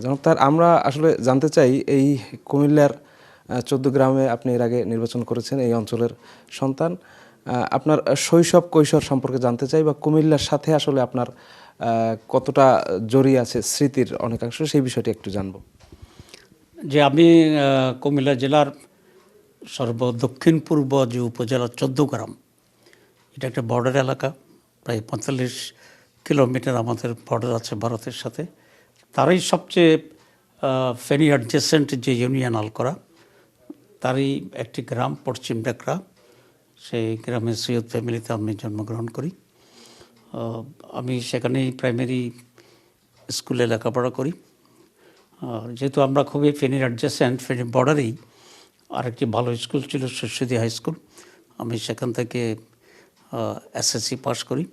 জনাব তার আমরা আসলে জানতে চাই এই কুমিল্লার ১৪ গ্রামে আপনি এর আগে নির্বাচন করেছেন, এই অঞ্চলের সন্তান। আপনার শৈশব কৈশোর সম্পর্কে জানতে চাই, বা কুমিল্লার সাথে আসলে আপনার কতটা জড়িয়ে আছে স্মৃতির অনেকাংশ, সেই বিষয়টি একটু জানবো। যে আমি কুমিল্লা জেলার দক্ষিণ পূর্ব যে উপজেলা ১৪ গ্রাম, এটা একটা বর্ডার এলাকা, প্রায় ৪৫ কিলোমিটার আমাদের বর্ডার আছে ভারতের সাথে। তারই সবচেয়ে ফেনী অ্যাডজেসেন্ট যে ইউনিয়ন আলকরা, তারই একটি গ্রাম পশ্চিম ডেকরা। সেই গ্রামের সৈয়দ ফ্যামিলিতে আমি জন্মগ্রহণ করি। আমি সেখানেই প্রাইমারি স্কুলে লেখাপড়া করি। যেহেতু আমরা খুবই ফেনীর অ্যাডজেসেন্ট, ফেনী বর্ডারেই আরেকটি ভালো স্কুল ছিল শস্যদি হাই স্কুল, আমি সেখান থেকে এসএসসি পাস করি।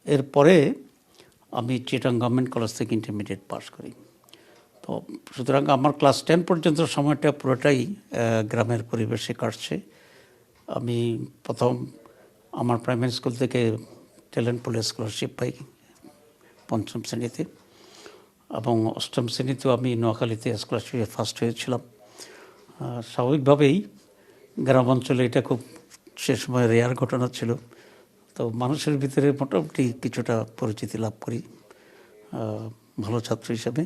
এরপরে আমি চিটাং গভর্নমেন্ট কলেজ থেকে ইন্টারমিডিয়েট পাস করি। তো সুতরাং আমার ক্লাস 10 পর্যন্ত সময়টা পুরোটাই গ্রামের পরিবেশে কাটছে। আমি প্রথম আমার প্রাইমারি স্কুল থেকে ট্যালেন্ট পুল স্কলারশিপ পাই ৫ম শ্রেণীতে, এবং ৮ম শ্রেণীতেও আমি নোয়াখালীতে স্কলারশিপে ফার্স্ট হয়েছিলাম। স্বাভাবিকভাবেই গ্রাম অঞ্চলে এটা খুব সে সময় রেয়ার ঘটনা ছিল। তো মানুষের ভিতরে মোটামুটি কিছুটা পরিচিতি লাভ করি ভালো ছাত্র হিসেবে।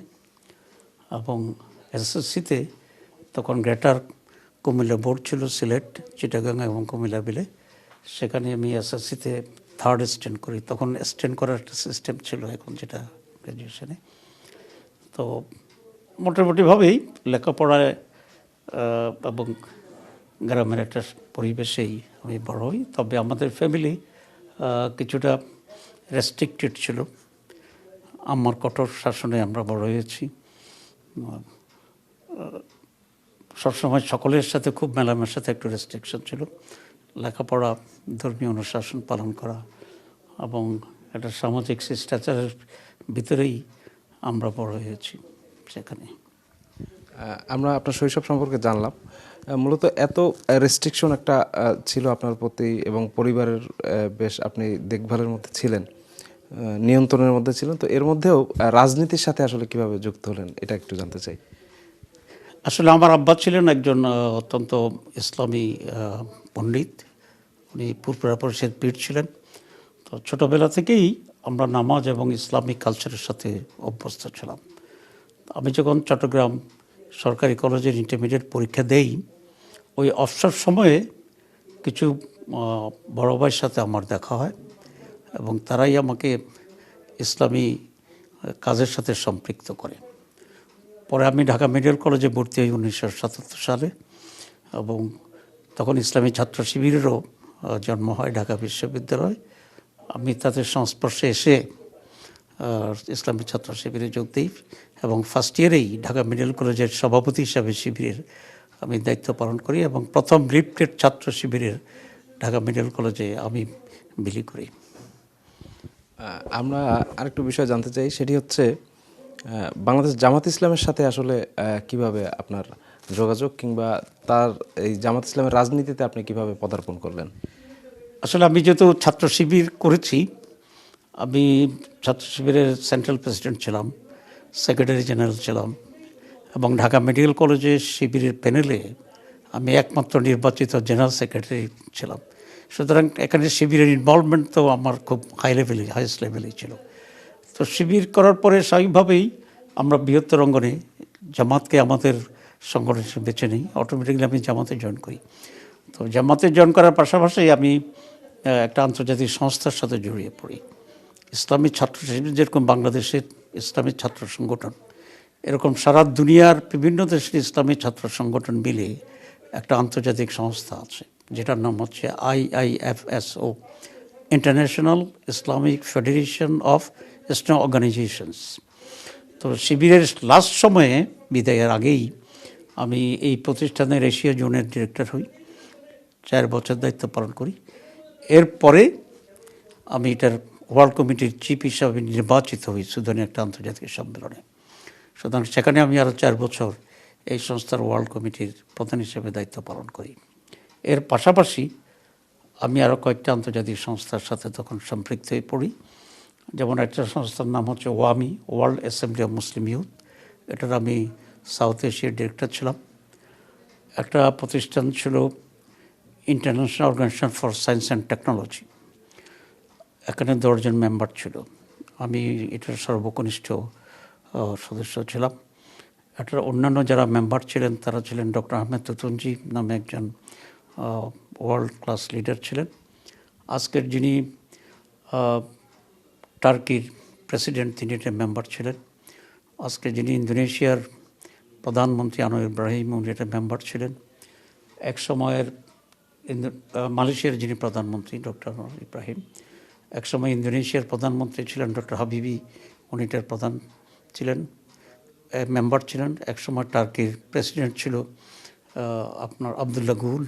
এবং এসএসসিতে তখন গ্রেটার কুমিল্লা বোর্ড ছিল, সিলেট, চিটাগাং এবং কুমিল্লা মিলে। সেখানে আমি এসএসসিতে 3rd স্ট্যান্ড করি। তখন স্ট্যান্ড করার একটা সিস্টেম ছিল, এখন যেটা গ্র্যাজুয়েশনে। তো মোটামুটিভাবেই লেখাপড়ায় এবং গ্রামের একটা পরিবেশেই আমি বড় হই। তবে আমাদের ফ্যামিলি কিছুটা রেস্ট্রিক্টেড ছিল। আমার কঠোর শাসনে আমরা বড় হয়েছি। সবসময় সকলের সাথে খুব মেলামেশাতে একটু রেস্ট্রিকশন ছিল। লেখাপড়া, ধর্মীয় অনুশাসন পালন করা এবং একটা সামাজিক শিষ্টাচারের ভিতরেই আমরা বড় হয়েছি সেখানে। আমরা আপনার শৈশব সম্পর্কে জানলাম। মূলত এত রেস্ট্রিকশন একটা ছিল আপনার প্রতি, এবং পরিবারের বেশ আপনি দেখভালের মধ্যে ছিলেন, নিয়ন্ত্রণের মধ্যে ছিলেন। তো এর মধ্যেও রাজনীতির সাথে আসলে কিভাবে যুক্ত হলেন, এটা একটু জানতে চাই। আসলে আমার আব্বা ছিলেন একজন অত্যন্ত ইসলামী পণ্ডিত। উনি পুরপুরা পরিষদ পীর ছিলেন। তো ছোটোবেলা থেকেই আমরা নামাজ এবং ইসলামিক কালচারের সাথে অভ্যস্ত ছিলাম। আমি যখন চট্টগ্রাম সরকারি কলেজের ইন্টারমিডিয়েট পরীক্ষা দেই, ওই অবসর সময়ে কিছু বড় ভাইয়ের সাথে আমার দেখা হয়, এবং তারাই আমাকে ইসলামী কাজের সাথে সম্পৃক্ত করে। পরে আমি ঢাকা মেডিকেল কলেজে ভর্তি হই 1977 সালে, এবং তখন ইসলামী ছাত্র শিবিরেরও জন্ম হয় ঢাকা বিশ্ববিদ্যালয়। আমি তাদের সংস্পর্শে এসে ইসলামী ছাত্র শিবিরে যোগ দিই, এবং ফার্স্ট ইয়ারেই ঢাকা মেডিকেল কলেজের সভাপতি হিসাবে শিবিরের আমি দায়িত্ব পালন করি, এবং প্রথম লিফটেড ছাত্র শিবিরের ঢাকা মেডিকেল কলেজে আমি বিলি করি। আমরা আরেকটু বিষয় জানতে চাই, সেটি হচ্ছে বাংলাদেশ জামাত ইসলামের সাথে আসলে কিভাবে আপনার যোগাযোগ, কিংবা তার এই জামাত ইসলামের রাজনীতিতে আপনি কিভাবে পদার্পণ করলেন? আসলে আমি যেহেতু ছাত্র শিবির করেছি, আমি ছাত্র শিবিরের সেন্ট্রাল প্রেসিডেন্ট ছিলাম, সেক্রেটারি জেনারেল ছিলাম, এবং ঢাকা মেডিকেল কলেজের শিবিরের প্যানেলে আমি একমাত্র নির্বাচিত জেনারেল সেক্রেটারি ছিলাম। সুতরাং এখানে শিবিরের ইনভলভমেন্ট তো আমার খুব হাইয়েস্ট লেভেলেই ছিল। তো শিবির করার পরে স্বাভাবিকভাবেই আমরা বৃহত্তর অঙ্গনে জামাতকে আমাদের সংগঠন হিসেবে বেছে নিই। অটোমেটিক্যালি আমি জামাতে জয়েন করি। তো জামাতে জয়েন করার পাশাপাশি আমি একটা আন্তর্জাতিক সংস্থার সাথে জড়িয়ে পড়ি। ইসলামী ছাত্র শিবির যেরকম বাংলাদেশের ইসলামী ছাত্র সংগঠন, এরকম সারা দুনিয়ার বিভিন্ন দেশের ইসলামী ছাত্র সংগঠন মিলে একটা আন্তর্জাতিক সংস্থা আছে, যেটার নাম হচ্ছে IIFSO, international Islamic federation of Islamic organisations. তো শিবিরের লাস্ট সময়ে বিদায়ের আগেই আমি এই প্রতিষ্ঠানের এশিয়া জোনের ডিরেক্টর হই, 4 বছর দায়িত্ব পালন করি। এরপরে আমি এটার ওয়ার্ল্ড কমিটির চিফ হিসাবে নির্বাচিত হই সুদানের একটা আন্তর্জাতিক সম্মেলনে। সুতরাং সেখানে আমি আরও 4 বছর এই সংস্থার ওয়ার্ল্ড কমিটির প্রধান হিসেবে দায়িত্ব পালন করি। এর পাশাপাশি আমি আরও কয়েকটা আন্তর্জাতিক সংস্থার সাথে তখন সম্পৃক্ত হয়ে পড়ি। যেমন একটা সংস্থার নাম হচ্ছে ওয়ামি, world assembly of Muslim youth. এটার আমি সাউথ এশিয়ার ডিরেক্টর ছিলাম। একটা প্রতিষ্ঠান ছিল international organization for science and technology, এখানে 10 জন মেম্বার ছিল, আমি এটার সর্বকনিষ্ঠ সদস্য ছিলাম। এটার অন্যান্য যারা মেম্বার ছিলেন তারা ছিলেন ডক্টর আহমেদ তুতুনজি নামে একজন ওয়ার্ল্ড ক্লাস লিডার ছিলেন। আজকের যিনি টার্কির প্রেসিডেন্ট তিনি এটার মেম্বার ছিলেন। আজকে যিনি ইন্দোনেশিয়ার প্রধানমন্ত্রী আনোয়ার ইব্রাহিম উনি এটার মেম্বার ছিলেন। এক সময়ের মালয়েশিয়ার যিনি প্রধানমন্ত্রী ডক্টর আনোয়ার ইব্রাহিম, একসময় ইন্দোনেশিয়ার প্রধানমন্ত্রী ছিলেন ডক্টর হাবিবি, উনি এটার প্রধান ছিলেন, মেম্বার ছিলেন। একসময় টার্কির প্রেসিডেন্ট ছিল আপনার আবদুল্লাহ গুল,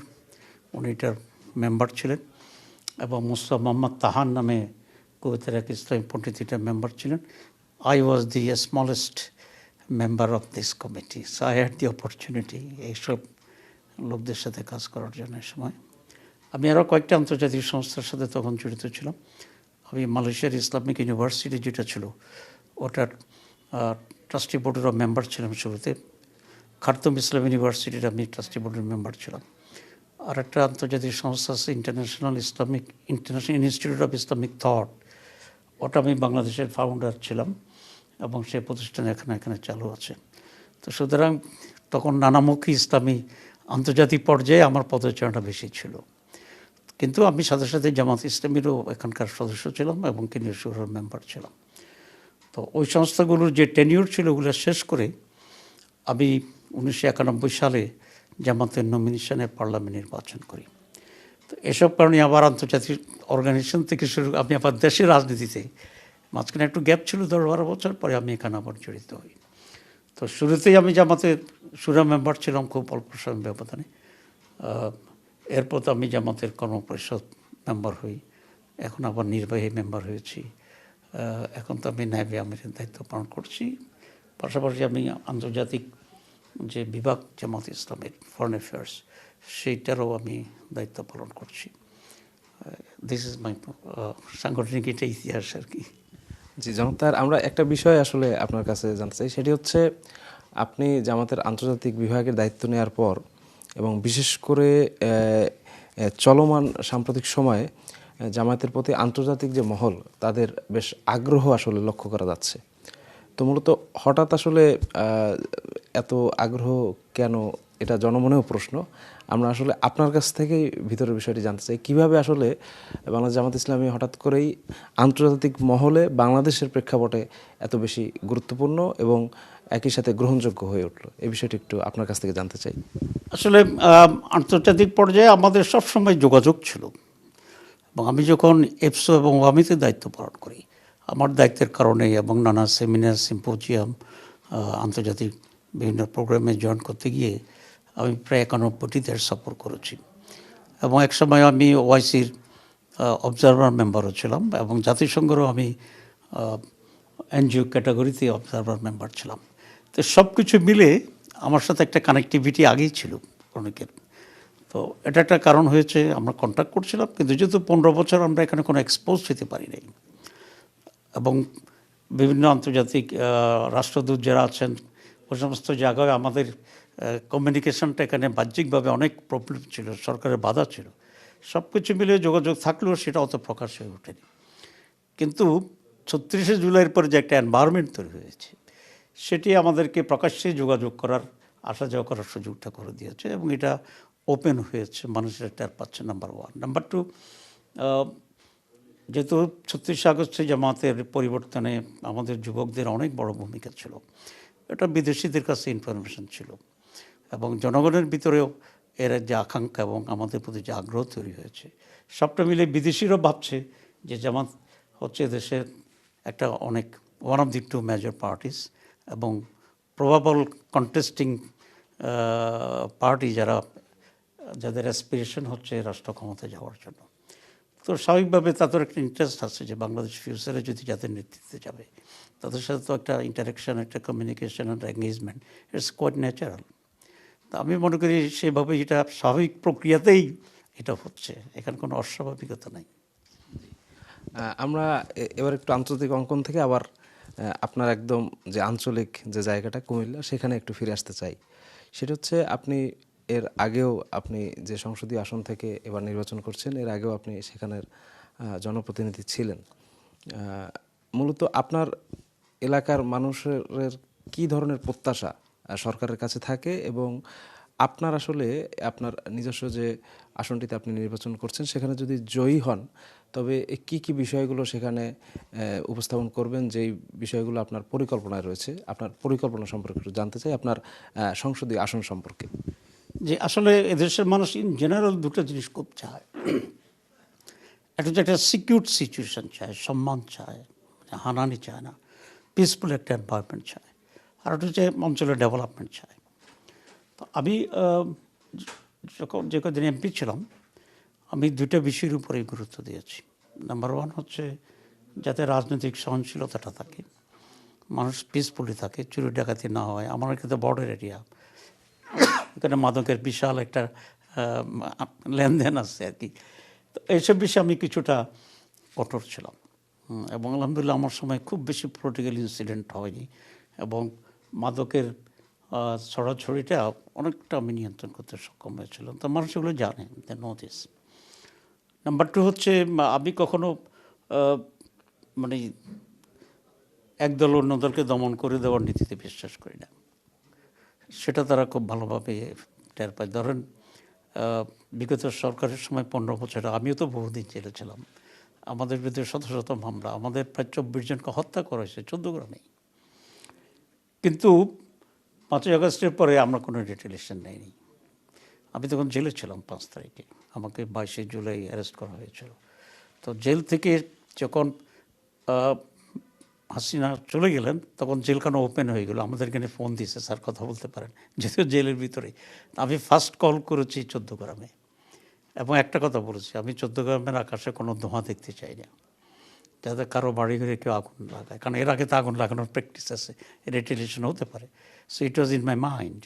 উনি এটার মেম্বার ছিলেন। এবং মুস্তাফা মোহাম্মদ তাহান নামে কুয়েতের এক ইসলামী পণ্ডিত এটার মেম্বার ছিলেন। I was the smallest member of this committee, so I had the opportunity এইসব লোকদের সাথে কাজ করার জন্য। সময় আমি আরও কয়েকটা আন্তর্জাতিক সংস্থার সাথে তখন জড়িত ছিলাম। আমি মালয়েশিয়ার ইসলামিক ইউনিভার্সিটি যেটা ছিল ওটার ট্রাস্টি বোর্ডেরও মেম্বার ছিলাম শুরুতে। খার্তুম ইসলাম ইউনিভার্সিটির আমি ট্রাস্টি বোর্ডের মেম্বার ছিলাম। আর একটা আন্তর্জাতিক সংস্থা আছে international institute of Islamic thought, ওটা আমি বাংলাদেশের ফাউন্ডার ছিলাম এবং সেই প্রতিষ্ঠান এখানে চালু আছে। তো সুতরাং তখন নানামুখী ইসলামী আন্তর্জাতিক পর্যায়ে আমার পদচারণা বেশি ছিল। কিন্তু আমি সাথে সাথে জামাত ইসলামীরও এখানকার সদস্য ছিলাম এবং কেন্দ্রীয় শুরার মেম্বার ছিলাম। তো ওই সংস্থাগুলোর যে টেনিউর ছিল ওগুলো শেষ করে আমি 1991 সালে জামাতের নমিনেশনে পার্লামেন্ট নির্বাচন করি। তো এসব কারণে আবার আন্তর্জাতিক অর্গানাইজেশন থেকে শুরু আমি আবার দেশের রাজনীতিতে মাঝখানে একটু গ্যাপ ছিল 10-12 বছর, পরে আমি এখানে আবার জড়িত হই। তো শুরুতেই আমি জামাতের শুরা মেম্বার ছিলাম খুব অল্প সময় ব্যবধানে। এরপর তো আমি জামাতের কর্মপরিষদ মেম্বার হই, এখন আবার নির্বাহী মেম্বার হয়েছি। এখন তো আমি নায়েবে আমিরের দায়িত্ব পালন করছি। পাশাপাশি আমি আন্তর্জাতিক যে বিভাগ জামাত ইসলামের ফরেন অ্যাফেয়ার্স সেইটারও আমি দায়িত্ব পালন করছি। দিস ইজ মাই সাংগঠনিক এটা ইতিহাস আর কি। জি চমৎকার। আমরা একটা বিষয় আসলে আপনার কাছে জানতে চাই, সেটি হচ্ছে আপনি জামাতের আন্তর্জাতিক বিভাগের দায়িত্ব নেওয়ার পর এবং বিশেষ করে চলমান সাম্প্রতিক সময়ে জামায়াতের প্রতি আন্তর্জাতিক যে মহল তাদের বেশ আগ্রহ আসলে লক্ষ্য করা যাচ্ছে। তো মূলত হঠাৎ আসলে এত আগ্রহ কেন, এটা জনমনেও প্রশ্ন। আমরা আসলে আপনার কাছ থেকেই ভিতরের বিষয়টি জানতে চাই, কীভাবে আসলে বাংলাদেশ জামাত ইসলামী হঠাৎ করেই আন্তর্জাতিক মহলে বাংলাদেশের প্রেক্ষাপটে এত বেশি গুরুত্বপূর্ণ এবং একই সাথে গ্রহণযোগ্য হয়ে উঠলো, এই বিষয়টি একটু আপনার কাছ থেকে জানতে চাই। আসলে আন্তর্জাতিক পর্যায়ে আমাদের সবসময় যোগাযোগ ছিল এবং আমি যখন এপসো এবং ওয়ামিতে দায়িত্ব পালন করি আমার দায়িত্বের কারণে এবং নানা সেমিনার সিম্পোজিয়াম আন্তর্জাতিক বিভিন্ন প্রোগ্রামে জয়েন করতে গিয়ে আমি প্রায় 91টি দেশ সফর করেছি এবং একসময় আমি ওআইসির অবজারভার মেম্বারও ছিলাম এবং জাতিসংঘেরও আমি এনজিও ক্যাটাগরিতে অবজারভার মেম্বার ছিলাম। তো সব কিছু মিলে আমার সাথে একটা কানেক্টিভিটি আগেই ছিল অনেকের। তো এটা একটা কারণ হয়েছে আমরা কন্ট্যাক্ট করছিলাম, কিন্তু যেহেতু 15 বছর আমরা এখানে কোনো এক্সপোজ হতে পারি নাই এবং বিভিন্ন আন্তর্জাতিক রাষ্ট্রদূত যারা আছেন ওই সমস্ত জায়গায় আমাদের কমিউনিকেশনটা এখানে বাহ্যিকভাবে অনেক প্রবলেম ছিল, সরকারের বাধা ছিল। সব কিছু মিলিয়ে যোগাযোগ থাকলেও সেটা অত প্রকাশ হয়ে ওঠেনি। কিন্তু 36শে জুলাইয়ের পরে যে একটা এনভায়রনমেন্ট তৈরি হয়েছে সেটি আমাদেরকে প্রকাশ্যে যোগাযোগ করার আসা যাওয়া করার সুযোগটা করে দিয়েছে এবং এটা ওপেন হয়েছে, মানুষের টের পাচ্ছে। নাম্বার 1। নাম্বার 2, যেহেতু 36শে আগস্টে জামাতের পরিবর্তনে আমাদের যুবকদের অনেক বড় ভূমিকা ছিল, এটা বিদেশিদের কাছে ইনফরমেশন ছিল এবং জনগণের ভিতরেও এর যে আকাঙ্ক্ষা এবং আমাদের প্রতি যে আগ্রহ তৈরি হয়েছে, সবটা মিলে বিদেশিরাও ভাবছে যে জামাত হচ্ছে দেশের একটা অনেক one of the 2 major parties এবং প্রবাবল কন্টেস্টিং পার্টি যাদের অ্যাসপিরেশন হচ্ছে রাষ্ট্র ক্ষমতায় যাওয়ার জন্য। তো স্বাভাবিকভাবে তাদের একটা ইন্টারেস্ট আছে যে বাংলাদেশ ফিউচারে যদি যাদের নেতৃত্বে যাবে তাদের সাথে তো একটা ইন্টারাকশন, একটা কমিউনিকেশন, একটা এঙ্গেজমেন্ট, ইটস কোয়াইট ন্যাচারাল। তা আমি মনে করি সেভাবে এটা স্বাভাবিক প্রক্রিয়াতেই এটা হচ্ছে, এখানে কোনো অস্বাভাবিকতা নাই। আমরা এবার একটু আন্তর্জাতিক অঙ্কন থেকে আবার আপনার একদম যে আঞ্চলিক যে জায়গাটা কুমিল্লা সেখানে একটু ফিরে আসতে চাই। সেটা হচ্ছে আপনি এর আগেও আপনি যে সংসদীয় আসন থেকে এবার নির্বাচন করছেন, এর আগেও আপনি সেখানের জনপ্রতিনিধি ছিলেন। মূলত আপনার এলাকার মানুষের কি ধরনের প্রত্যাশা সরকারের কাছে থাকে, এবং আপনার আসলে আপনার নিজস্ব যে আসনটিতে আপনি নির্বাচন করছেন সেখানে যদি জয়ী হন, তবে কি কি বিষয়গুলো সেখানে উপস্থাপন করবেন, যেই বিষয়গুলো আপনার পরিকল্পনায় রয়েছে? আপনার পরিকল্পনা সম্পর্কে একটু জানতে চাই, আপনার সংসদীয় আসন সম্পর্কে। যে আসলে এদেশের মানুষ ইন জেনারেল দুটো জিনিস খুব চায়। একটা হচ্ছে একটা সিকিউর সিচুয়েশন চায়, সম্মান চায়, মানে হানাহানি চায় না, পিসফুল একটা এনভায়রনমেন্ট চায়। আর একটা হচ্ছে অঞ্চলের ডেভেলপমেন্ট চায়। তো আমি যখন যে কদিন এমপি ছিলাম, আমি দুইটা বিষয়ের উপরেই গুরুত্ব দিয়েছি। নাম্বার ওয়ান হচ্ছে যাতে রাজনৈতিক সহনশীলতাটা থাকে, মানুষ পিসফুলি থাকে, চুরি ডাকাতি না হয়। আমার কিন্তু বর্ডার এরিয়া, এখানে মাদকের বিশাল একটা লেনদেন আছে আর কি। তো এইসব বিষয়ে আমি কিছুটা কঠোর ছিলাম। এবং আলহামদুলিল্লাহ আমার সময় খুব বেশি পলিটিক্যাল ইনসিডেন্ট হয়নি, এবং মাদকের ছড়াছড়িটা অনেকটা আমি নিয়ন্ত্রণ করতে সক্ষম হয়েছিলাম। তো মানুষ এগুলো জানে, they know this. Number two হচ্ছে আমি কখনো মানে একদল অন্য দলকে দমন করে দেওয়ার নীতিতে বিশ্বাস করি না। সেটা তারা খুব ভালোভাবে টের পায়। ধরেন বিগত সরকারের সময় 15 বছর, আমিও তো বহুদিন জেলে ছিলাম, আমাদের বিরুদ্ধে শত শত মামলা, আমাদের প্রায় 24 জনকে হত্যা করা হয়েছে 14 গ্রামেই। কিন্তু 5ই আগস্টের পরে আমরা কোনো রিটেলিয়েশন নেইনি। আমি তখন জেলে ছিলাম 5 তারিখে, আমাকে 22শে জুলাই অ্যারেস্ট করা হয়েছিল। তো জেল থেকে যখন হাসিনা চলে গেলেন, তখন জেলখানা ওপেন হয়ে গেল। আমাদের এখানে ফোন দিয়েছে, স্যার কথা বলতে পারেন, যেহেতু জেলের ভিতরে। আমি ফার্স্ট কল করেছি 14 গ্রামে, এবং একটা কথা বলেছি, আমি 14 গ্রামের আকাশে কোনো ধোঁয়া দেখতে চাই না, যাতে কারো বাড়ি ঘরে কেউ আগুন লাগায়, কারণ এর আগে তো আগুন লাগানোর প্র্যাকটিস আছে, রিটেলিয়েশন হতে পারে। So it was in my mind.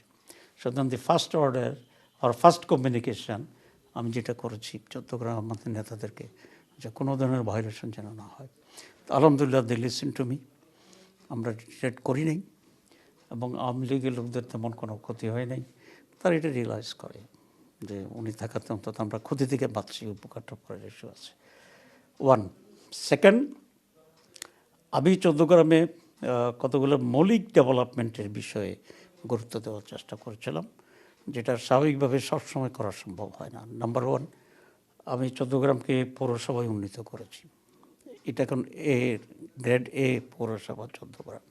সুতরাং দি ফার্স্ট অর্ডার আর ফার্স্ট কমিউনিকেশন আমি যেটা করেছি 14 গ্রাম আমাদের নেতাদেরকে, যে কোনো ধরনের ভায়োলেশন যেন না হয়। তো আলহামদুলিল্লাহ দে লিসেন টু মি। আমরা ডিটেক্ট করি নাই, এবং আওয়ামী লীগের লোকদের তেমন কোনো ক্ষতি হয় নাই। তারা এটা রিয়েলাইজ করে যে উনি থাকাতে অন্তত আমরা ক্ষতি থেকে বাঁচছি, উপকারটা পরে এসে আছে। ওয়ান। সেকেন্ড, আমি 14 গ্রামে কতগুলো মৌলিক ডেভেলপমেন্টের বিষয়ে গুরুত্ব দেওয়ার চেষ্টা করেছিলাম, যেটা স্বাভাবিকভাবে সবসময় করা সম্ভব হয় না। নাম্বার ওয়ান, আমি 14 গ্রামকে পৌরসভায় উন্নীত করেছি। এটা এখন গ্রেড এ পৌরসভা 14 গ্রাম।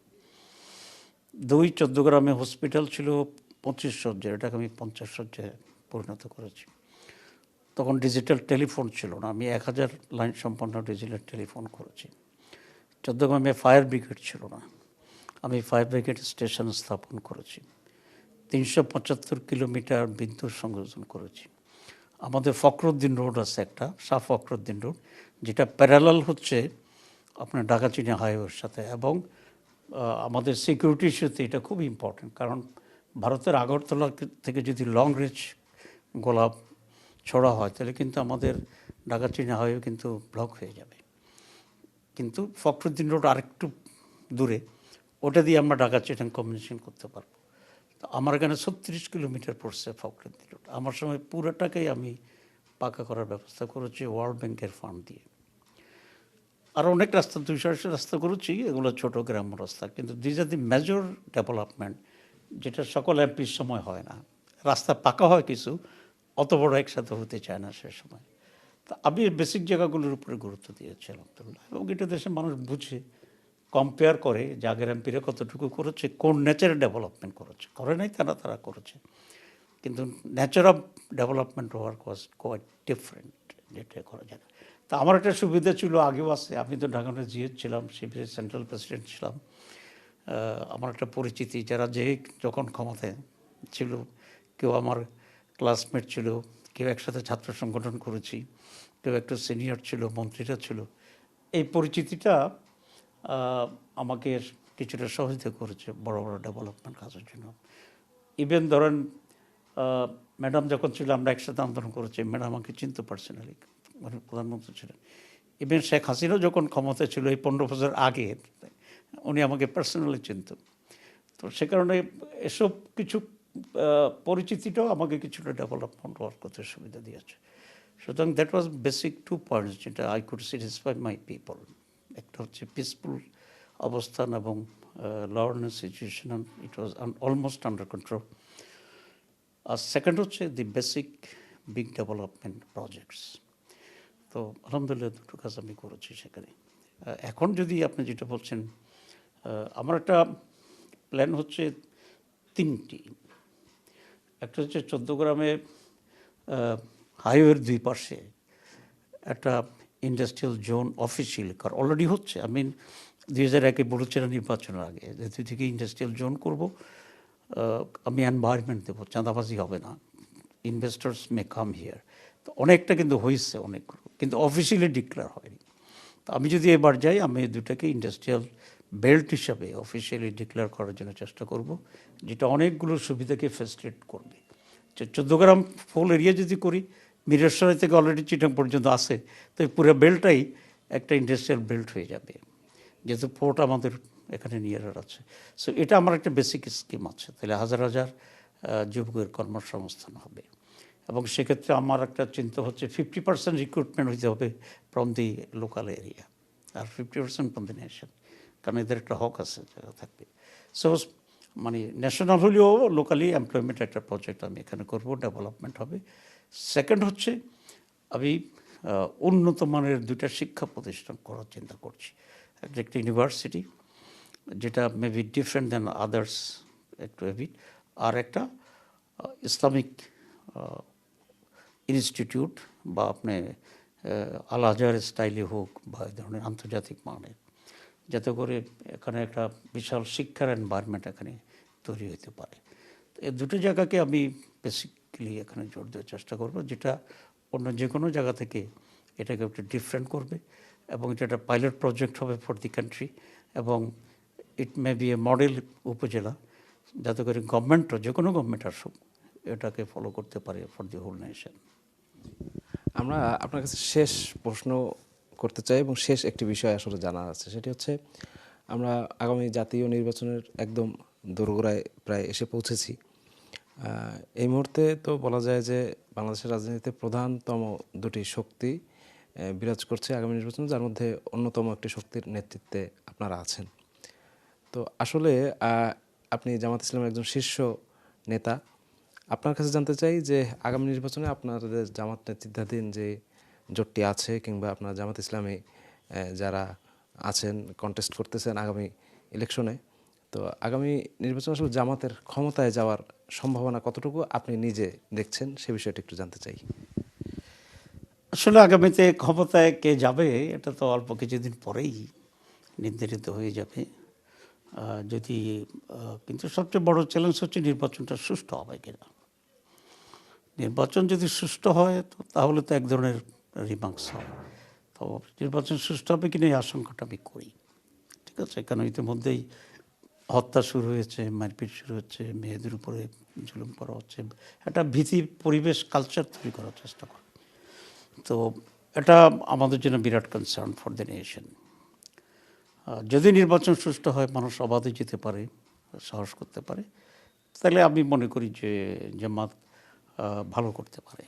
2, 14 গ্রামে হসপিটাল ছিল 25 শয্যার, এটাকে আমি 50 শয্যায় পরিণত করেছি। তখন ডিজিটাল টেলিফোন ছিল না, আমি 1000 লাইন সম্পন্ন ডিজিটাল টেলিফোন করেছি। 14 গ্রামে ফায়ার ব্রিগেড ছিল না, আমি ফায়ার ব্রিগেড স্টেশন স্থাপন করেছি। 375 কিলোমিটার বিদ্যুৎ সংযোজন করেছি। আমাদের ফখরুদ্দিন রোড আছে একটা, শাহ ফখরুদ্দিন রোড, যেটা প্যারালাল হচ্ছে আপনার ঢাকা-চিনি হাইওয়ের সাথে, এবং আমাদের সিকিউরিটি ইস্যুতে এটা খুব ইম্পর্টেন্ট, কারণ ভারতের আগরতলা থেকে যদি লং রেঞ্জ গোলা ছোড়া হয় তাহলে কিন্তু আমাদের ঢাকা-চিনি হাইওয়ে কিন্তু ব্লক হয়ে যাবে। কিন্তু ফখরুদ্দিন রোড আরেকটু দূরে, ওটা দিয়ে আমরা ঢাকা-চিটাং কমিউনিকেশন করতে পারবো। তো আমার এখানে 36 কিলোমিটার পড়ছে ফখরুদ্দিন রোড। আমার সময় পুরোটাকেই আমি পাকা করার ব্যবস্থা করেছি ওয়ার্ল্ড ব্যাংকের ফান্ড দিয়ে। আরও অনেক রাস্তা, 200 রাস্তা করেছি, এগুলো ছোটো গ্রাম্য রাস্তা, কিন্তু this are the major development, যেটা সকল এমপির সময় হয় না। রাস্তা পাকা হয় কিছু, অত বড় একসাথে হতে চায় না সে সময়। তা আমি বেসিক জায়গাগুলোর উপরে গুরুত্ব দিয়েছি আলহামদুলিল্লাহ, এবং এটা দেশের মানুষ বুঝে, কম্পেয়ার করে যে আগের এমপিরা কতটুকু করেছে, কোন নেচারে ডেভেলপমেন্ট করেছে, করে নাই তারা করেছে। কিন্তু nature of development work was quite different, যেটা করা যায় না। তা আমার একটা সুবিধা ছিল, আগেও আছে, আমি তো ঢাকাতে জিএস ছিলাম, শিবিরের সেন্ট্রাল প্রেসিডেন্ট ছিলাম। আমার একটা পরিচিতি, যারা যে যখন ক্ষমতায় ছিল, কেউ আমার ক্লাসমেট ছিল, কেউ একসাথে ছাত্র সংগঠন করেছি, কেউ একটু সিনিয়র ছিল, মন্ত্রীরা ছিল। এই পরিচিতিটা আমাকে কিছুটা সহযোগিতা করেছে বড় বড় ডেভেলপমেন্ট কাজের জন্য। ইভেন ধরেন ম্যাডাম যখন ছিল, আমরা একসাথে আন্দোলন করেছি, ম্যাডাম আমাকে চিনতে পার্সোনালি, প্রধানমন্ত্রী ছিলেন। ইভেন শেখ হাসিনা যখন ক্ষমতা ছিল এই 15 বছর আগে, উনি আমাকে পার্সোনালি চিনত। তো সে কারণে এসব কিছু পরিচিতিটাও আমাকে কিছুটা ডেভেলপমেন্ট ওয়ার্ক করতে সুবিধা দিয়েছে। সুতরাং দ্যাট ওয়াজ বেসিক 2 পয়েন্টস যেটা I could satisfy my people. একটা হচ্ছে পিসফুল অবস্থান এবং law and situation it was almost under control. আর সেকেন্ড হচ্ছে the basic big development projects. তো আলহামদুলিল্লাহ দুটো কাজ আমি করেছি সেখানে। এখন যদি আপনি যেটা বলছেন, আমার একটা প্ল্যান হচ্ছে 3টি। একটা হচ্ছে 14 গ্রামে হাইওয়ের 2 পাশে একটা ইন্ডাস্ট্রিয়াল জোন অফিসিয়ালি অলরেডি হচ্ছে। আমি 2001-এ বড়ুচেরা নির্বাচনের আগে যে 2 থেকে ইন্ডাস্ট্রিয়াল জোন করব। আমি এনভায়রনমেন্ট দেবো, চাঁদাবাজি হবে না, ইনভেস্টার্স মে কাম হিয়ার। তো অনেকটা কিন্তু হয়েছে অনেকগুলো, কিন্তু অফিসিয়ালি ডিক্লেয়ার হয়নি। তো আমি যদি এবার যাই, আমি এই দুটাকে ইন্ডাস্ট্রিয়াল বেল্ট হিসাবে অফিসিয়ালি ডিক্লেয়ার করার জন্য চেষ্টা করব, যেটা অনেকগুলো সুবিধাকে ফেসিলিটেট করবে। 14 গ্রাম ফুল এরিয়া যদি করি, মিরসরাই থেকে অলরেডি চিটাং পর্যন্ত আসে, তো এই পুরো বেল্টটাই একটা ইন্ডাস্ট্রিয়াল বেল্ট হয়ে যাবে, যেহেতু পোর্ট আমাদের এখানে নিয়ারার আছে। সো এটা আমার একটা বেসিক স্কিম আছে, তাহলে হাজার হাজার যুবকের কর্মসংস্থান হবে। এবং সেক্ষেত্রে আমার একটা চিন্তা হচ্ছে 50% রিক্রুটমেন্ট হইতে হবে ফ্রম দি লোকাল এরিয়া, আর 50% ফ্রম দি নেশন, কারণ এদের একটা হক আছে যারা থাকবে। সো মানে ন্যাশনাল হলেও লোকালি এমপ্লয়মেন্ট একটা প্রজেক্ট আমি এখানে করব, ডেভেলপমেন্ট হবে। সেকেন্ড হচ্ছে আমি উন্নত মানের 2টা শিক্ষা প্রতিষ্ঠান করার চিন্তা করছি। একটা ইউনিভার্সিটি, যেটা মেবি ডিফারেন্ট দ্যান আদার্স একটু হেভি, আর একটা ইসলামিক ইনস্টিটিউট বা আপনি আল আজহার স্টাইলে হোক বা এই ধরনের আন্তর্জাতিক মানের, যাতে করে এখানে একটা বিশাল শিক্ষার এনভায়রনমেন্ট এখানে তৈরি হতে পারে। তো এই দুটো জায়গাকে আমি বেসিক্যালি এখানে জোর দেওয়ার চেষ্টা করব, যেটা অন্য যে কোনো জায়গা থেকে এটাকে একটু ডিফারেন্ট করবে, এবং এটা একটা পাইলট প্রজেক্ট হবে ফর দি কান্ট্রি, এবং ইট মে বি এ মডেল উপজেলা, যাতে করে গভর্নমেন্টও, যে কোনো গভর্নমেন্ট আসুক, এটাকে ফলো করতে পারে ফর দি হোল নেশন। আমরা আপনার কাছে শেষ প্রশ্ন করতে চাই এবং শেষ একটি বিষয় আসলে জানার আছে, সেটি হচ্ছে আমরা আগামী জাতীয় নির্বাচনের একদম দোরগোড়ায় প্রায় এসে পৌঁছেছি। এই মুহূর্তে তো বলা যায় যে বাংলাদেশের রাজনীতিতে প্রধানতম 2টি শক্তি বিরাজ করছে আগামী নির্বাচনে, যার মধ্যে অন্যতম একটি শক্তির নেতৃত্বে আপনারা আছেন। তো আসলে আপনি জামাত ইসলামের একজন শীর্ষ নেতা। আপনার কাছে জানতে চাই যে আগামী নির্বাচনে আপনাদের জামাত নেতৃত্বাধীন যে জোটটি আছে, কিংবা আপনার জামাত ইসলামী যারা আছেন, কন্টেস্ট করতেছেন আগামী ইলেকশনে, তো আগামী নির্বাচনে আসলে জামাতের ক্ষমতায় যাওয়ার সম্ভাবনা কতটুকু আপনি নিজে দেখছেন, সে বিষয়টা একটু জানতে চাই। আসলে আগামীতে ক্ষমতায় কে যাবে এটা তো অল্প কিছুদিন পরেই নির্ধারিত হয়ে যাবে। যদি কিন্তু সবচেয়ে বড় চ্যালেঞ্জ হচ্ছে নির্বাচনটা সুষ্ঠু হবে কিনা। নির্বাচন যদি সুষ্ঠু হয় তো তাহলে তো এক ধরনের রিমার্কস হয়। তো নির্বাচন সুষ্ঠু হবে কিনা এই আশঙ্কাটা আমি করি। ঠিক আছে, কারণ ইতিমধ্যেই হত্যা শুরু হয়েছে, মারপিট শুরু হচ্ছে, মেয়েদের উপরে জুলুম করা হচ্ছে, একটা ভীতি পরিবেশ কালচার তৈরি করার চেষ্টা করে। তো এটা আমাদের জন্য বিরাট কনসার্ন ফর দ্য নেশন। যদি নির্বাচন সুষ্ঠু হয়, মানুষ অবাধে যেতে পারে, সাহস করতে পারে, তাহলে আমি মনে করি যে জামাত ভালো করতে পারে।